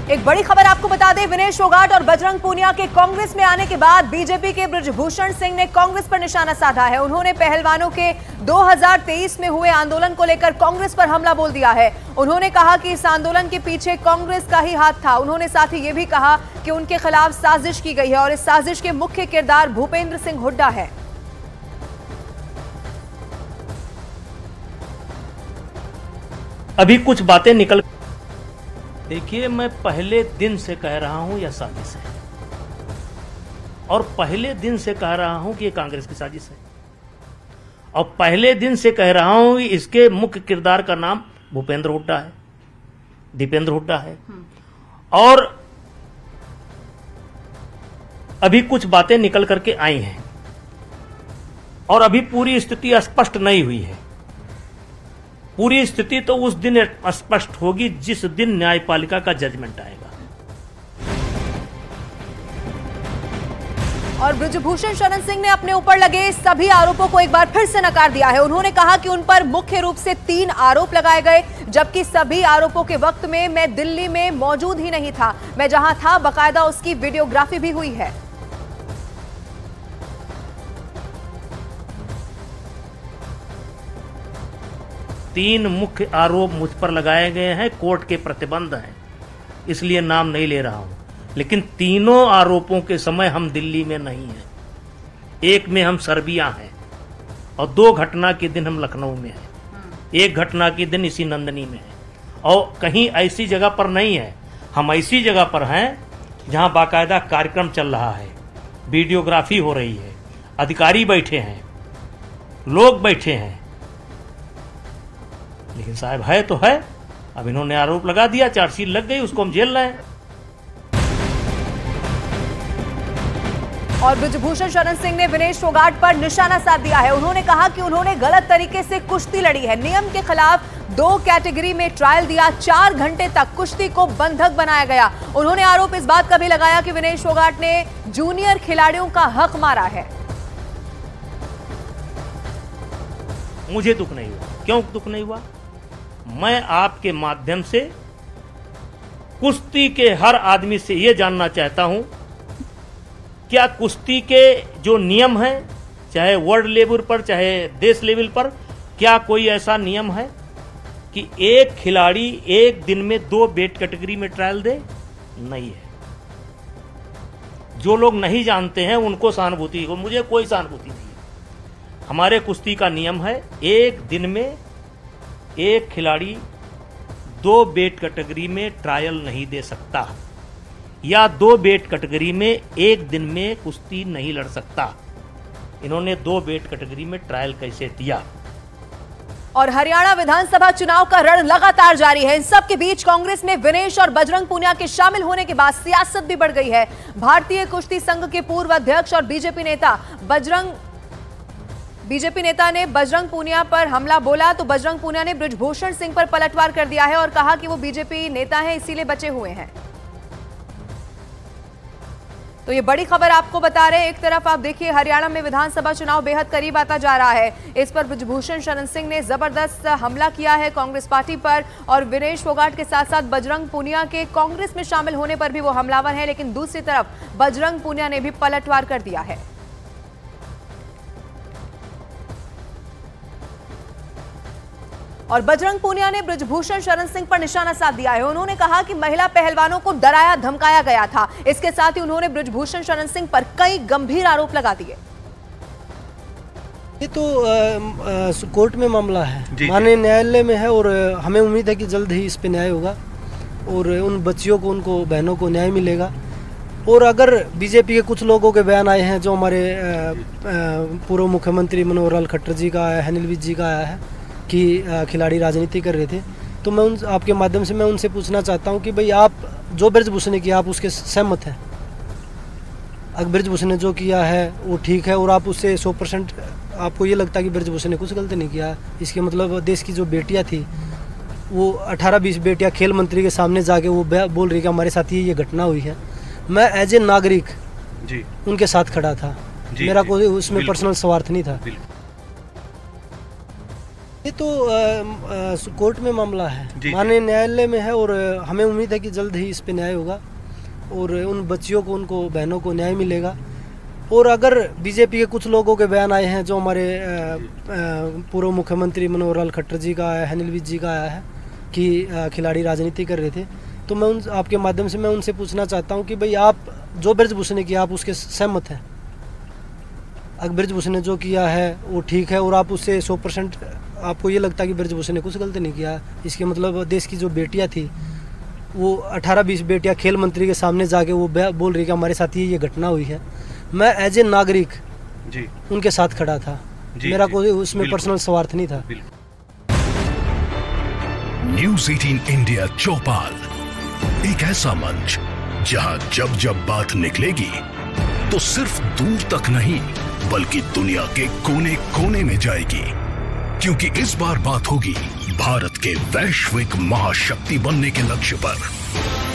एक बड़ी खबर आपको बता दें, विनेश फोगाट और बजरंग पूनिया के कांग्रेस में आने के बाद बीजेपी के बृजभूषण सिंह ने कांग्रेस पर निशाना साधा है। उन्होंने पहलवानों के 2023 में हुए आंदोलन को लेकर कांग्रेस पर हमला बोल दिया है। उन्होंने कहा कि इस आंदोलन के पीछे कांग्रेस का ही हाथ था। उन्होंने साथ ही ये भी कहा कि उनके खिलाफ साजिश की गई है और इस साजिश के मुख्य किरदार भूपेंद्र सिंह हुड्डा है। अभी कुछ बातें निकल, देखिए मैं पहले दिन से कह रहा हूं यह साजिश है और पहले दिन से कह रहा हूं कि यह कांग्रेस की साजिश है और पहले दिन से कह रहा हूं कि इसके मुख्य किरदार का नाम भूपेंद्र हुड्डा है, दीपेंद्र हुड्डा है। और अभी कुछ बातें निकल करके आई हैं और अभी पूरी स्थिति स्पष्ट नहीं हुई है। पूरी स्थिति तो उस दिन स्पष्ट होगी जिस दिन न्यायपालिका का जजमेंट आएगा। और बृजभूषण शरण सिंह ने अपने ऊपर लगे सभी आरोपों को एक बार फिर से नकार दिया है। उन्होंने कहा कि उन पर मुख्य रूप से 3 आरोप लगाए गए, जबकि सभी आरोपों के वक्त में मैं दिल्ली में मौजूद ही नहीं था। मैं जहां था बाकायदा उसकी वीडियोग्राफी भी हुई है। तीन मुख्य आरोप मुझ पर लगाए गए हैं, कोर्ट के प्रतिबंध हैं, इसलिए नाम नहीं ले रहा हूं। लेकिन तीनों आरोपों के समय हम दिल्ली में नहीं हैं। एक में हम सर्बिया हैं और 2 घटना के दिन हम लखनऊ में हैं। एक घटना के दिन इसी नंदनी में है और कहीं ऐसी जगह पर नहीं है। हम ऐसी जगह पर हैं जहां बाकायदा कार्यक्रम चल रहा है, वीडियोग्राफी हो रही है, अधिकारी बैठे हैं, लोग बैठे हैं। लेकिन साहब है तो है, अब इन्होंने आरोप लगा दिया, चार्जशीट लग गई, उसको हम झेल रहे हैं। और बृजभूषण शरण सिंह ने विनेश फोगाट पर निशाना साध दिया है। उन्होंने कहा कि उन्होंने गलत तरीके से कुश्ती लड़ी है, नियम के खिलाफ 2 कैटेगरी में ट्रायल दिया, 4 घंटे तक कुश्ती को बंधक बनाया गया। उन्होंने आरोप इस बात का भी लगाया कि विनेश फोगाट ने जूनियर खिलाड़ियों का हक मारा है। मुझे दुख नहीं हुआ। क्यों दुख नहीं हुआ? मैं आपके माध्यम से कुश्ती के हर आदमी से यह जानना चाहता हूं, क्या कुश्ती के जो नियम हैं, चाहे वर्ल्ड लेवल पर चाहे देश लेवल पर, क्या कोई ऐसा नियम है कि एक खिलाड़ी एक दिन में 2 वेट कैटेगरी में ट्रायल दे? नहीं है। जो लोग नहीं जानते हैं उनको सहानुभूति हो, मुझे कोई सहानुभूति नहीं है। हमारे कुश्ती का नियम है, एक दिन में एक खिलाड़ी 2 वेट कैटेगरी में ट्रायल नहीं दे सकता या 2 वेट कैटेगरी में एक दिन में कुश्ती नहीं लड़ सकता। इन्होंने 2 वेट कैटेगरी में ट्रायल कैसे दिया? और हरियाणा विधानसभा चुनाव का रण लगातार जारी है। इन सब के बीच कांग्रेस में विनेश और बजरंग पूनिया के शामिल होने के बाद सियासत भी बढ़ गई है। भारतीय कुश्ती संघ के पूर्व अध्यक्ष और बीजेपी नेता ने बजरंग पूनिया पर हमला बोला तो बजरंग पूनिया ने बृजभूषण सिंह पर पलटवार कर दिया है और कहा कि वो बीजेपी नेता हैं, इसीलिए बचे हुए हैं। तो ये बड़ी खबर आपको बता रहे हैं। एक तरफ आप देखिए हरियाणा में विधानसभा चुनाव बेहद करीब आता जा रहा है। इस पर बृजभूषण शरण सिंह ने जबरदस्त हमला किया है कांग्रेस पार्टी पर और विनेश फोगाट के साथ साथ बजरंग पूनिया के कांग्रेस में शामिल होने पर भी वो हमलावर है। लेकिन दूसरी तरफ बजरंग पूनिया ने भी पलटवार कर दिया है। और बजरंग पूनिया ने बृजभूषण शरण सिंह पर निशाना साध दिया है। उन्होंने कहा कि महिला पहलवानों को डराया धमकाया गया था। इसके साथ ही उन्होंने बृजभूषण शरण सिंह पर कई गंभीर आरोप लगा दिए। ये तो कोर्ट में मामला है, माननीय न्यायालय में है और हमें उम्मीद है कि जल्द ही इस पे न्याय होगा और उन बच्चियों को, उनको बहनों को न्याय मिलेगा। और अगर बीजेपी के कुछ लोगों के बयान आए हैं, जो हमारे पूर्व मुख्यमंत्री मनोहर लाल खट्टर जी का आया है, अनिल विज जी का आया है कि खिलाड़ी राजनीति कर रहे थे, तो मैं आपके माध्यम से मैं उनसे पूछना चाहता हूं कि भाई आप जो बृजभूषण ने किया आप उसके सहमत हैं? अगर बृजभूषण ने जो किया है वो ठीक है और आप उससे 100% आपको ये लगता है कि बृजभूषण ने कुछ गलती नहीं किया, इसके मतलब देश की जो बेटियां थी वो 18-20 बेटियां खेल मंत्री के सामने जाके वो बोल रही कि हमारे साथ ये घटना हुई है। मैं एज ए नागरिक उनके साथ खड़ा था, मेरा कोई उसमें पर्सनल स्वार्थ नहीं था। ये तो कोर्ट में मामला है, माननीय न्यायालय में है और हमें उम्मीद है कि जल्द ही इस पे न्याय होगा और उन बच्चियों को, उनको बहनों को न्याय मिलेगा। और अगर बीजेपी के कुछ लोगों के बयान आए हैं, जो हमारे पूर्व मुख्यमंत्री मनोहर लाल खट्टर जी का आया है, अनिल विज जी का आया है कि खिलाड़ी राजनीति कर रहे थे, तो मैं आपके माध्यम से मैं उनसे पूछना चाहता हूं कि भाई आप जो ब्रजभूषण ने किया आप उसके सहमत हैं? अगर ब्रजभूषण ने जो किया है वो ठीक है और आप उससे 100% आपको ये लगता है कि ब्रजभूषण ने कुछ गलती नहीं किया, इसके मतलब देश की जो बेटियां थी वो 18-20 बेटियां खेल मंत्री के सामने जाके वो बोल रही कि हमारे साथ ये घटना हुई है, मैं एज ए नागरिक जी उनके साथ खड़ा था, मेरा कोई उसमें पर्सनल स्वार्थ नहीं था। न्यूज़ 18 इंडिया चौपाल, एक ऐसा मंच जहां जब जब बात निकलेगी तो सिर्फ दूर तक नहीं बल्कि दुनिया के कोने कोने में जाएगी, क्योंकि इस बार बात होगी भारत के वैश्विक महाशक्ति बनने के लक्ष्य पर।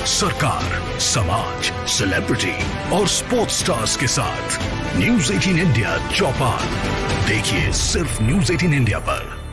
सरकार, समाज, सेलिब्रिटी और स्पोर्ट्स स्टार्स के साथ न्यूज़ 18 इंडिया चौपाल देखिए सिर्फ न्यूज़ 18 इंडिया पर।